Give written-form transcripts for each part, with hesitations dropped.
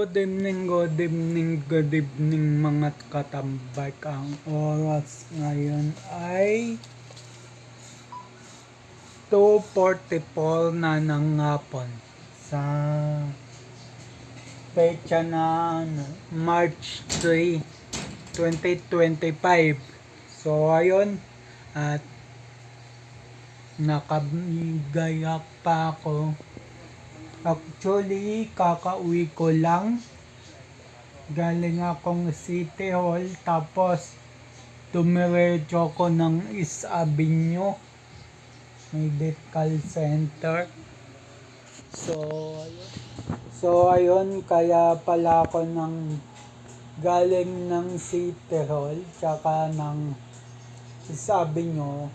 Good evening mga katambay. Ang oras ngayon ay 2:44 na ng hapon sa pecha na March 3, 2025. So ayun, at nakabigayak pa ako. Actually, kakauwi ko lang. Galing akong City Hall, tapos dumiretso ko ng East Avenue Medical Center. So ayun, kaya pala ako galing ng City Hall tsaka ng East Avenue.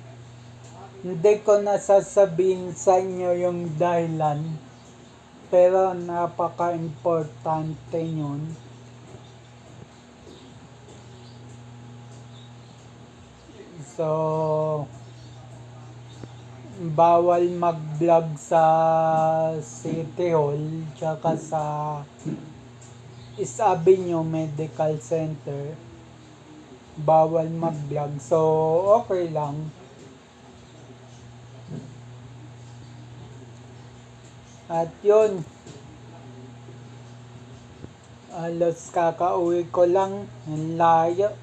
Hindi ko nasasabihin sa inyo yung dahilan, pero napaka-importante yun. So, bawal mag-vlog sa City Hall tsaka sa East Avenue Medical Center. Bawal mag-vlog. So, okay lang. At yun, alos kakauwi ko lang, ang layo.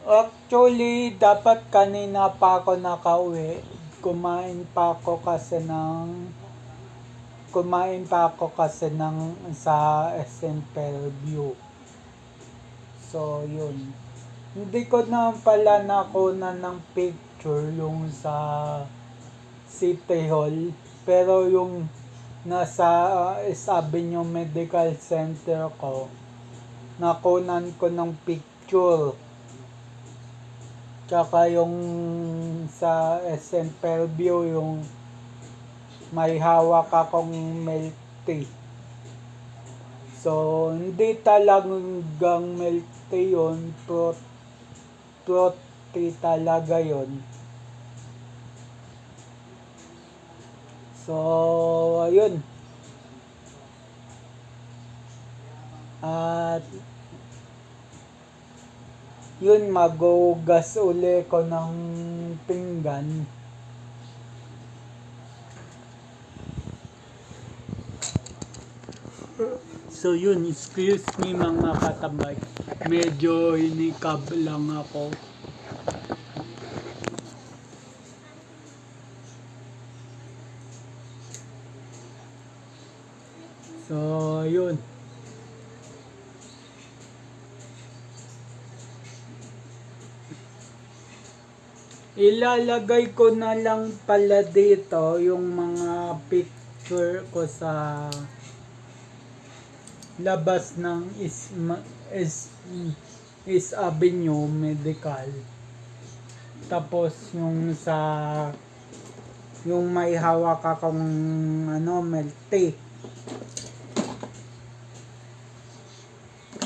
Actually, dapat kanina pa ako nakauwi. Kumain pa ako kasi ng sa SM Fairview. So, yun. Hindi ko na pala nakuna ng picture yung sa City Hall. Pero yung nasa East Avenue Medical Center ko, nakunan ko ng picture. Tsaka yung sa SM Fairview, yung may hawak akong milk tea. So, hindi talagang milk tea yun, fruit tea talaga yun. So, ayun. At yun, magugas uli ko ng pinggan. So yun, excuse me mga katabay. Medyo hinikab lang ako. So, yun. Ilalagay ko na lang pala dito yung mga picture ko sa labas ng East Avenue Medical. Tapos yung may hawak akong milk tea.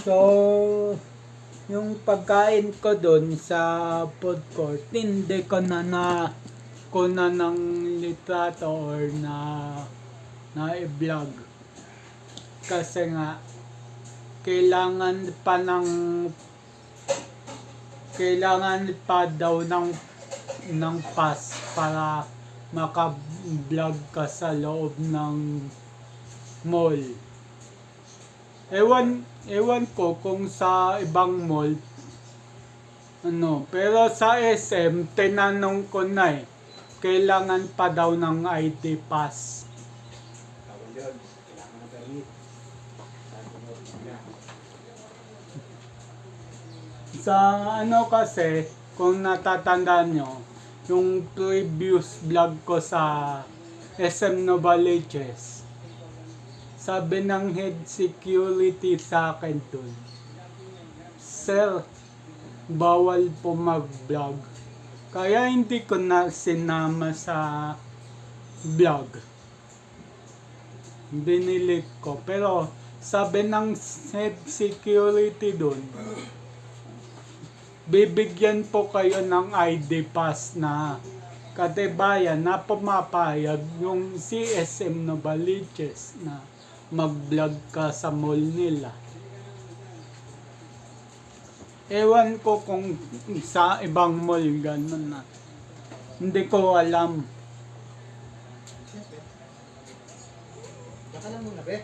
So, yung pagkain ko doon sa food court, hindi ko na kuna ng litrato or na i-vlog. Kasi nga, kailangan pa daw ng pass para maka-vlog ka sa loob ng mall. Ewan ko kung sa ibang mall, pero sa SM, tinanong ko na kailangan pa daw ng ID pass. Sa kasi, kung natatandaan nyo, yung previous vlog ko sa SM Novaliches, sabi ng head security sa akin dun, "Sir, bawal po mag-vlog." Kaya hindi ko na sinama sa vlog. Binilit ko. Pero sabi ng head security dun, bibigyan po kayo ng ID pass na katibayan na pumapayag yung CSM Novaliches na mag-vlog ka sa mall nila. Ewan ko kung sa ibang mall ganun na. Hindi ko alam. Naka lang muna, be.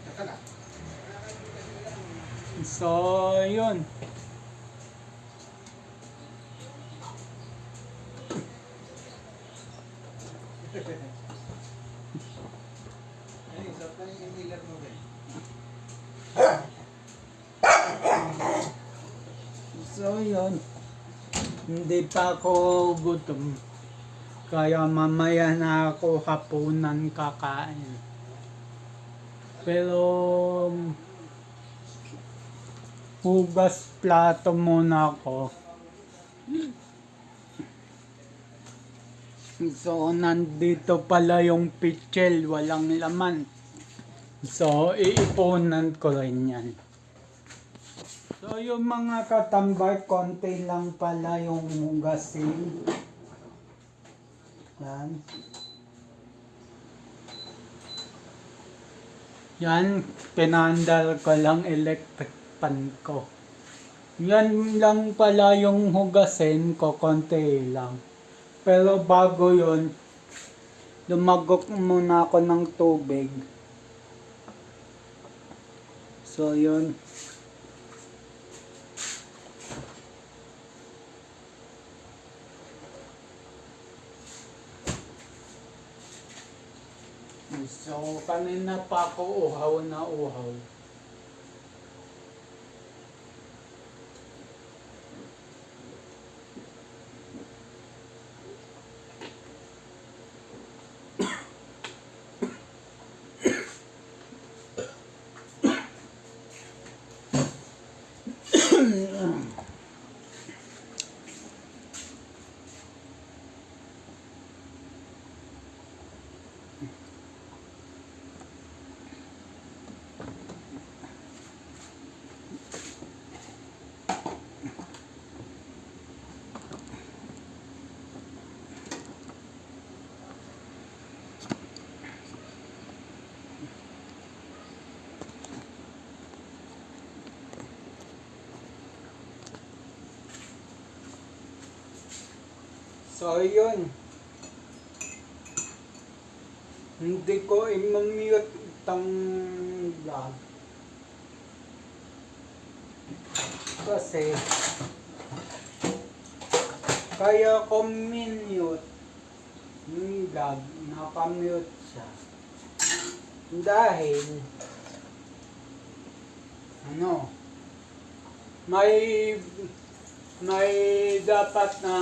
Naka lang. So, yun. Ay, sarap na yung inhaler mo, be. So, yun. Hindi pa ako gutom. Kaya mamaya na ako hapunan kakain. Pero, hugas plato muna ako. So, nandito pala yung pichel, walang laman. So, iipunan ko rin yan. So, yung mga katambay, konti lang pala yung hugasin. Yan. Yan, pinandal ko lang electric pan ko. Yan lang pala yung hugasin ko, konti lang. Pero bago yun, lumagok muna ako ng tubig. So, yun. So, kanina pa ako uhaw na uhaw. So, yun. Hindi ko i-mute itong vlog. Kasi, kaya ko minute yung vlog, nakamute siya. Dahil, may dapat na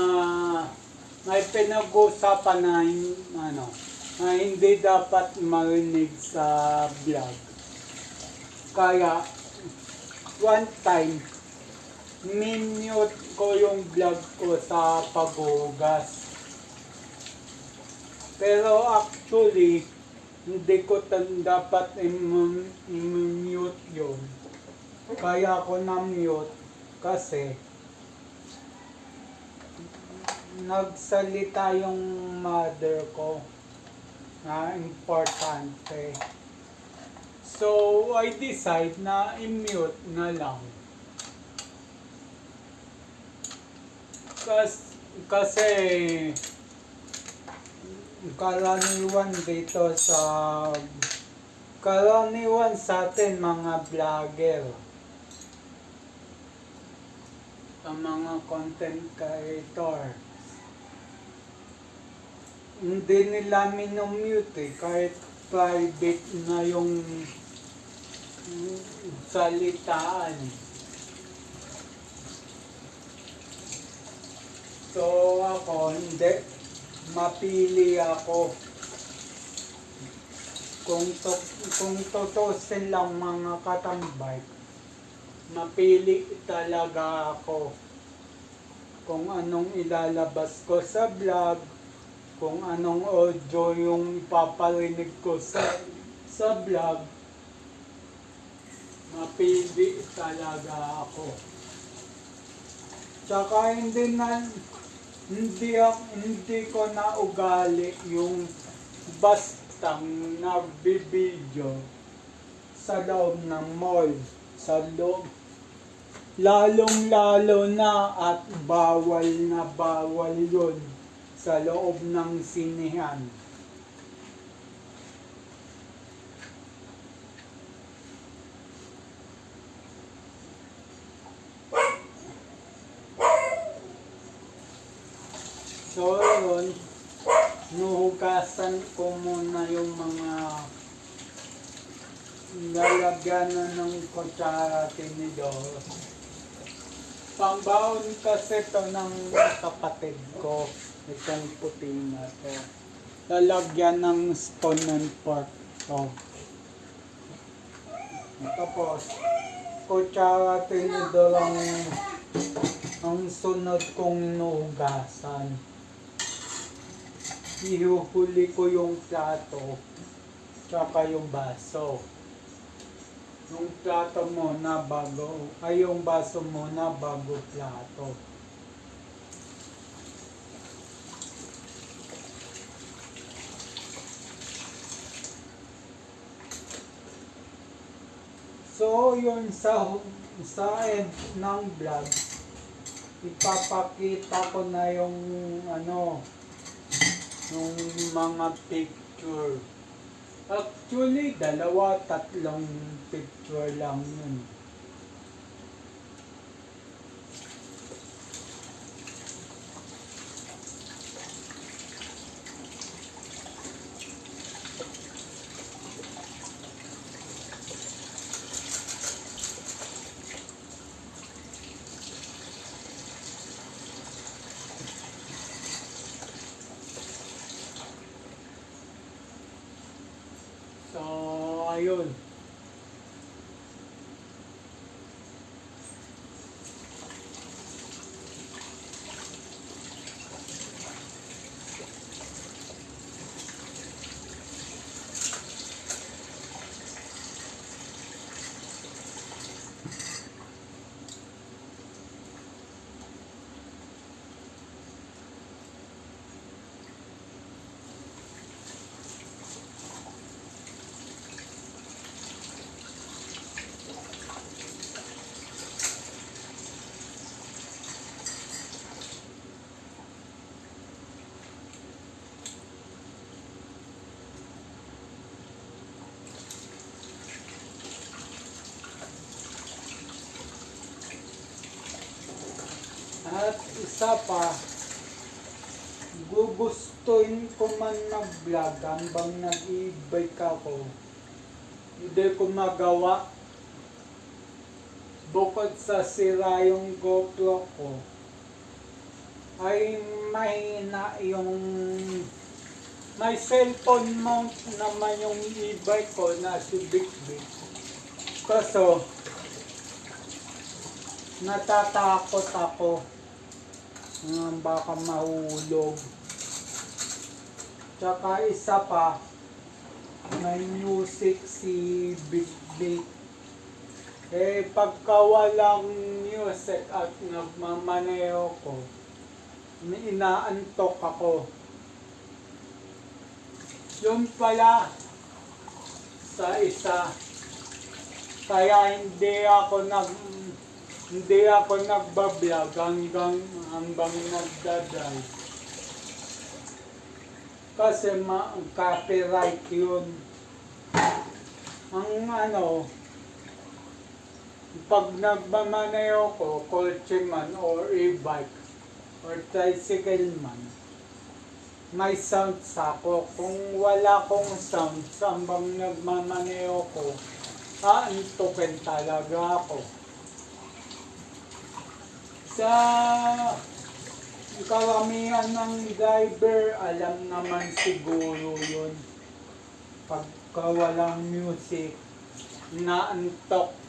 may pinag-usapan na na hindi dapat marinig sa vlog. Kaya one time minute ko yung vlog ko sa paghugas. Pero actually hindi ko dapat i-mute yun. Kaya ako na-mute kasi nagsalita yung mother ko na importante. So, I decide na i-mute na lang. Kasi karaniwan sa atin mga vlogger, sa mga content creator, hindi nila minumute kahit private na yung salitaan. So ako hindi, mapili ako. Kung tutusin lang mga katambay, mapili talaga ako kung anong ilalabas ko sa vlog, kung anong audio yung ipaparinig ko sa vlog, mapili talaga ako. Tsaka hindi ko na ugali yung bastang nagbibideo sa loob ng mall, sa loob, lalong-lalo na at bawal na bawal yun sa loob ng sinihan. So yun, nuhugasan ko muna yung mga lalagyan na ng kutsara tinidor. Pambaon kasi to ng kapatid ko, itong puti na to. Lalagyan ng spoon and fork to. Tapos, kutsara tinidor ang sunod kong nuhugasan. Ihuhuli ko yung plato, tsaka yung baso. Yung plato muna bago, ay yung baso muna bago plato. So yun sa end ng vlog, ipapakita ko na yung yung mga picture. Actually, 2-3 picture lang yun. So, ayun. At isa pa, gugustuhin ko man mag-vlog hanggang nag-i-bike ako. Hindi ko magawa. Bukod sa sira yung GoPro ko, ay mahina yung may cellphone mount naman yung e-bike ko na si Big Big. Kaso, natatakot ako baka mahulog. Tsaka isa pa, may music si Big Big. Eh pagka walang music at nagmamaneho ko, inaantok ako. Yun pala sa isa. Kaya hindi ako nagbablog hanggang nagdadrive. Kasi copyright yun. Ang pag nagmamaneho ko, kotse man or e-bike or tricycle man, may sounds ako. Kung wala kong sounds hanggang nagmamaneho ko, aantukin talaga ako. Sa karamihan ng driver, alam naman siguro yun. Pagka walang music, naantok.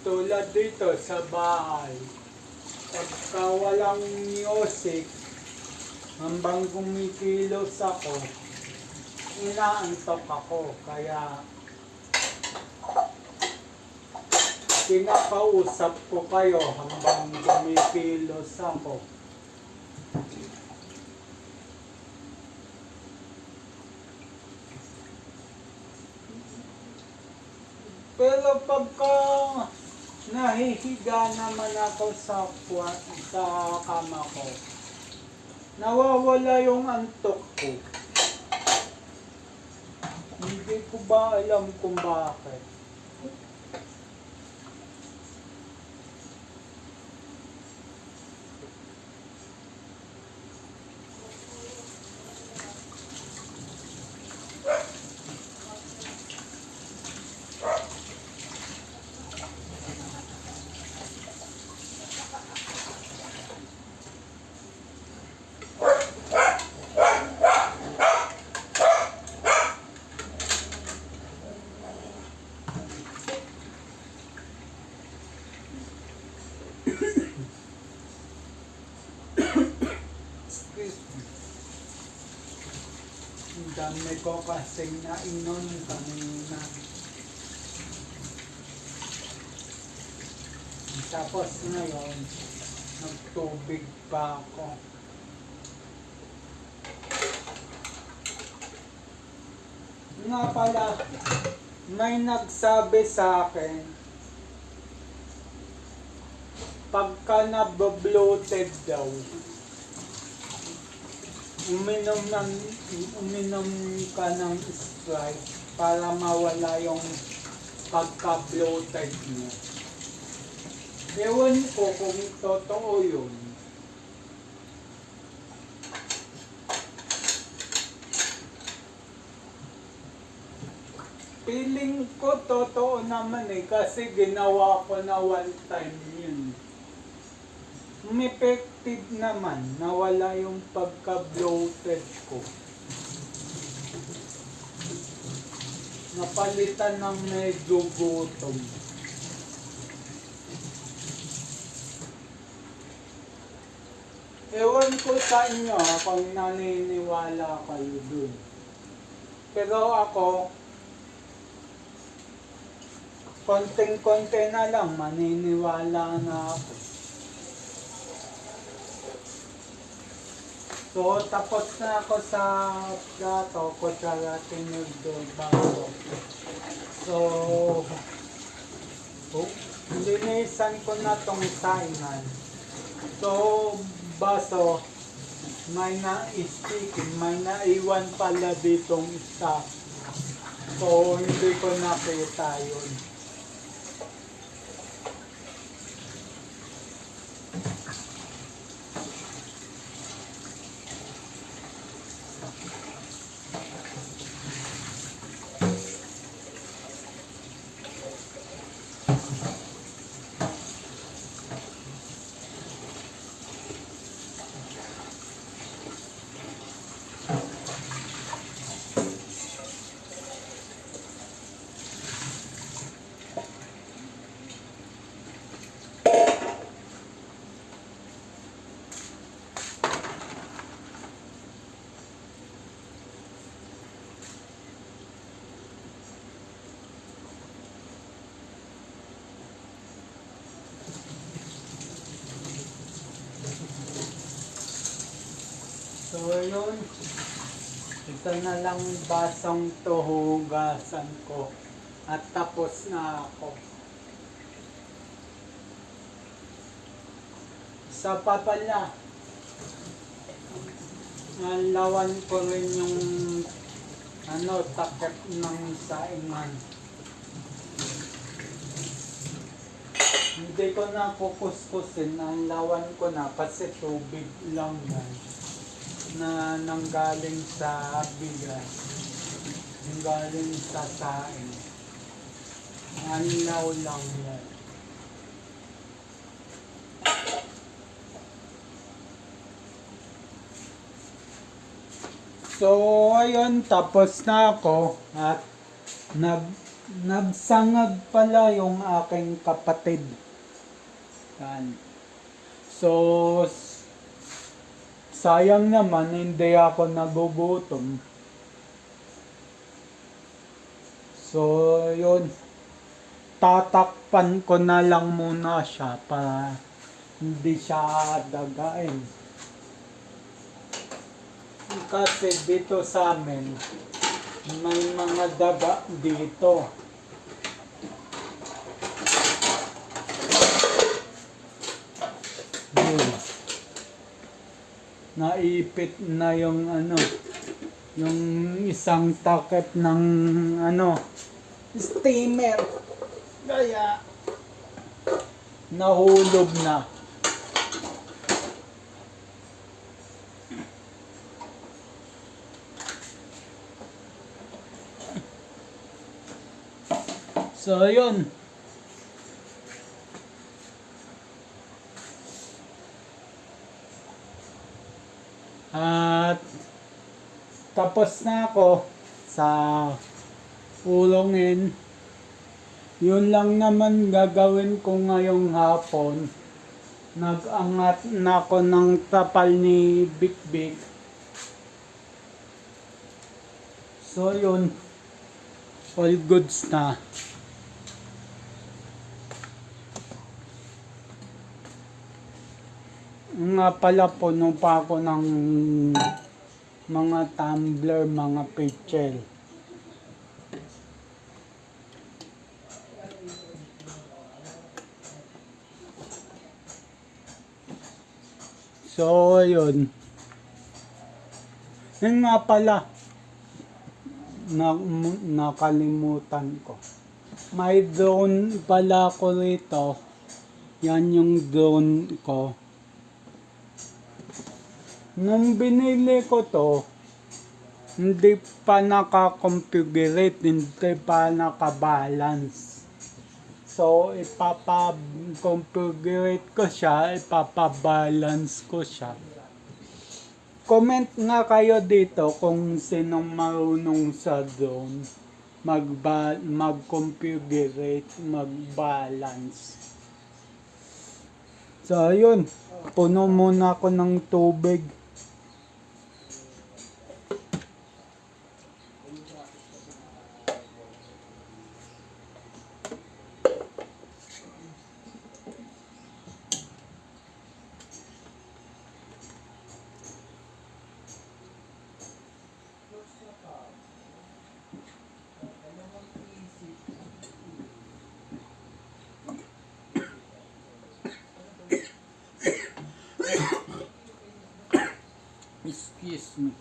Tulad dito sa bahay, pagka walang music, hambang kumikilos ako, inaantok ako. Kaya kinakausap ko kayo hambang kumikilos ako. Pero pagka nahihiga naman ako sa kama ko, nawawala yung antok ko. Hindi ko ba alam kung bakit. Ang dami ko kasing nainom kanina. Tapos ngayon, nagtubig pa ako. Nga pala, may nagsabi sa akin, pagka nabobloated daw, uminom ka ng Sprite para mawala yung pagka-bloated mo. Ewan ko kung totoo yun. Feeling ko totoo naman kasi ginawa ko na one time yun. Effective naman, nawala yung pagka-bloated ko. Napalitan ng medyo gutom. Ewan ko sa inyo kung naniniwala kayo dun. Pero ako, konting-konti na lang, maniniwala na ako. So, tapos na ako sa plato, kutsara, tinuldo, bago. So, linisan ko na tong saingan. So, baso, may na-stick, may naiwan pala ditong isa. So, hindi ko nakita yun. So yun, ito na lang basang tuhugasan ko at tapos na ako. Sa papala, nalawan ko rin yung takip ng saingan. Hindi ko na kukuskusin, ang lawan ko na kasi tubig lang yan na nanggaling sa bigas, nanggaling sa saing. Anlaw lang yan. So, ayun, tapos na ako at nagsangag pala yung aking kapatid. Yan. So, sayang naman, hindi ako nagugutom. So, yun. Tatakpan ko na lang muna siya para hindi siya dagain. Kasi dito sa amin, may mga daga dito. Yun. Naipit na yung yung isang takip ng steamer. Kaya nahulog na. So, yun. At tapos na ako sa ulongin. Yun lang naman gagawin ko ngayong hapon. Nag-angat na ako ng tapal ni Big Big. So, yun. All goods na. Nga pala, puno pa ako ng mga tumbler, mga pitchel. So, yun. Yun nga pala, nakalimutan ko. May drone pala ko rito. Yan yung drone ko. Nung binili ko to, hindi pa naka-configurate, hindi pa naka-balance. So, ipapa-configurate ko siya, ipapa-balance ko siya. Comment nga kayo dito kung sinong marunong sa drone mag-configurate, mag-balance. So, yun. Puno muna ako ng tubig. Excuse me.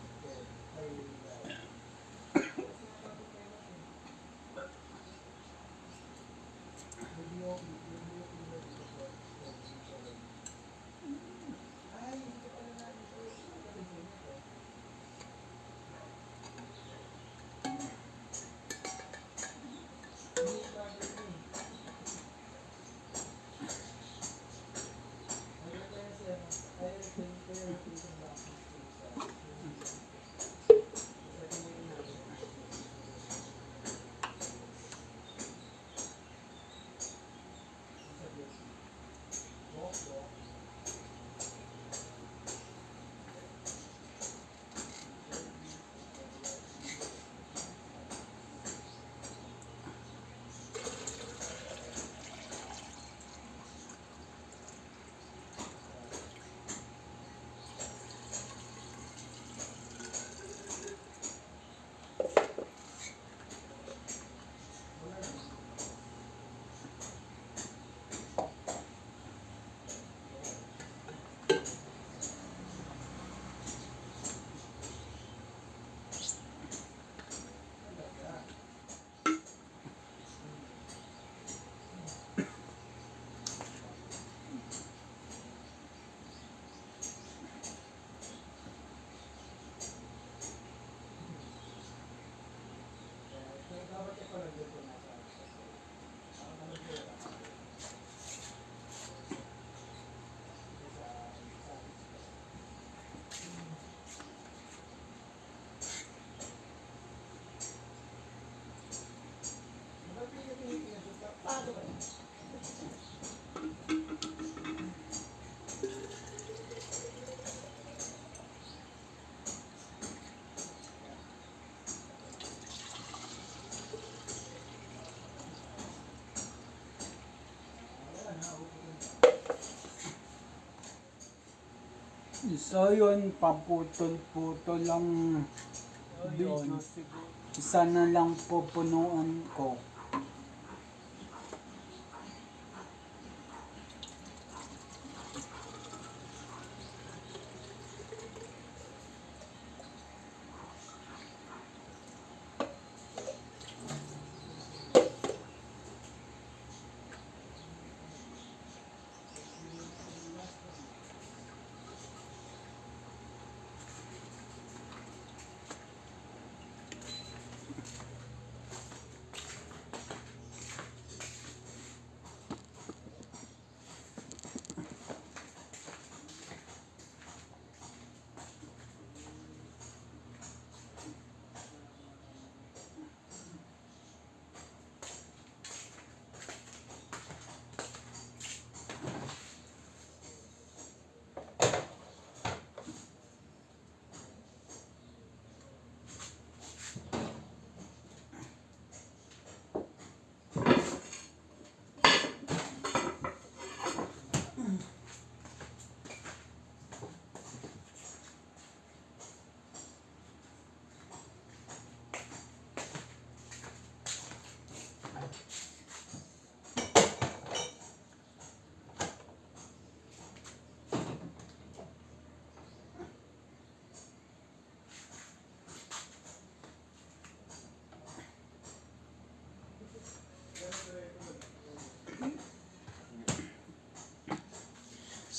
So yun, paputol-putol lang video siguro. Isa na lang pupunuan ko.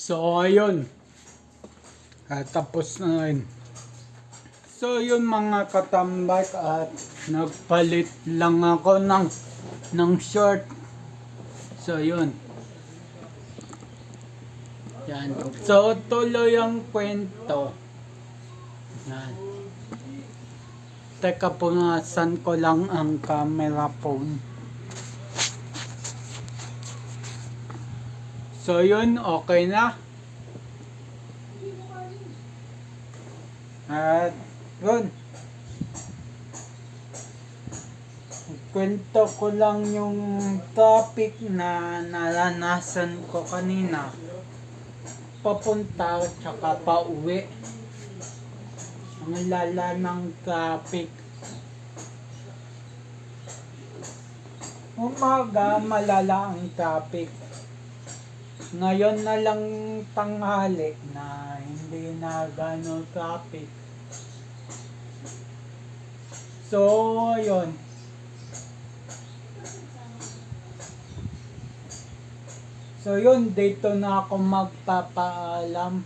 So ayun, tapos na rin. So yun mga katambak, at nagpalit lang ako ng short. So yun. Yan. So tuloy ang kwento. Yan. Teka, punasan ko lang ang camera phone. So yun, okay na. At yun. Kwento ko lang yung topic na naranasan ko kanina. Papunta tsaka pauwi. Ang lala ng traffic. Umaga, malala ang traffic. Ngayon na lang tanghali na hindi na gano'ng traffic. So, ayun. So, yun. Dito na ako magpapaalam.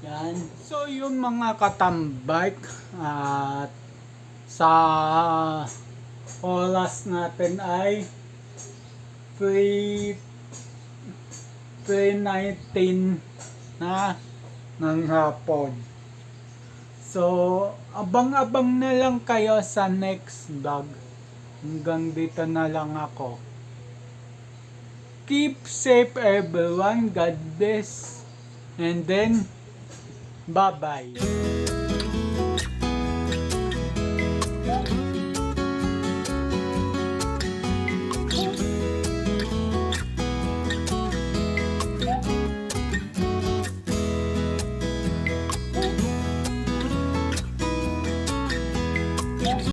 Yan. So, yun mga katambike. At sa oras natin ay 3:19 na ng hapon. So, abang-abang na lang kayo sa next vlog. Hanggang dito na lang ako. Keep safe everyone. God bless. And then, bye-bye.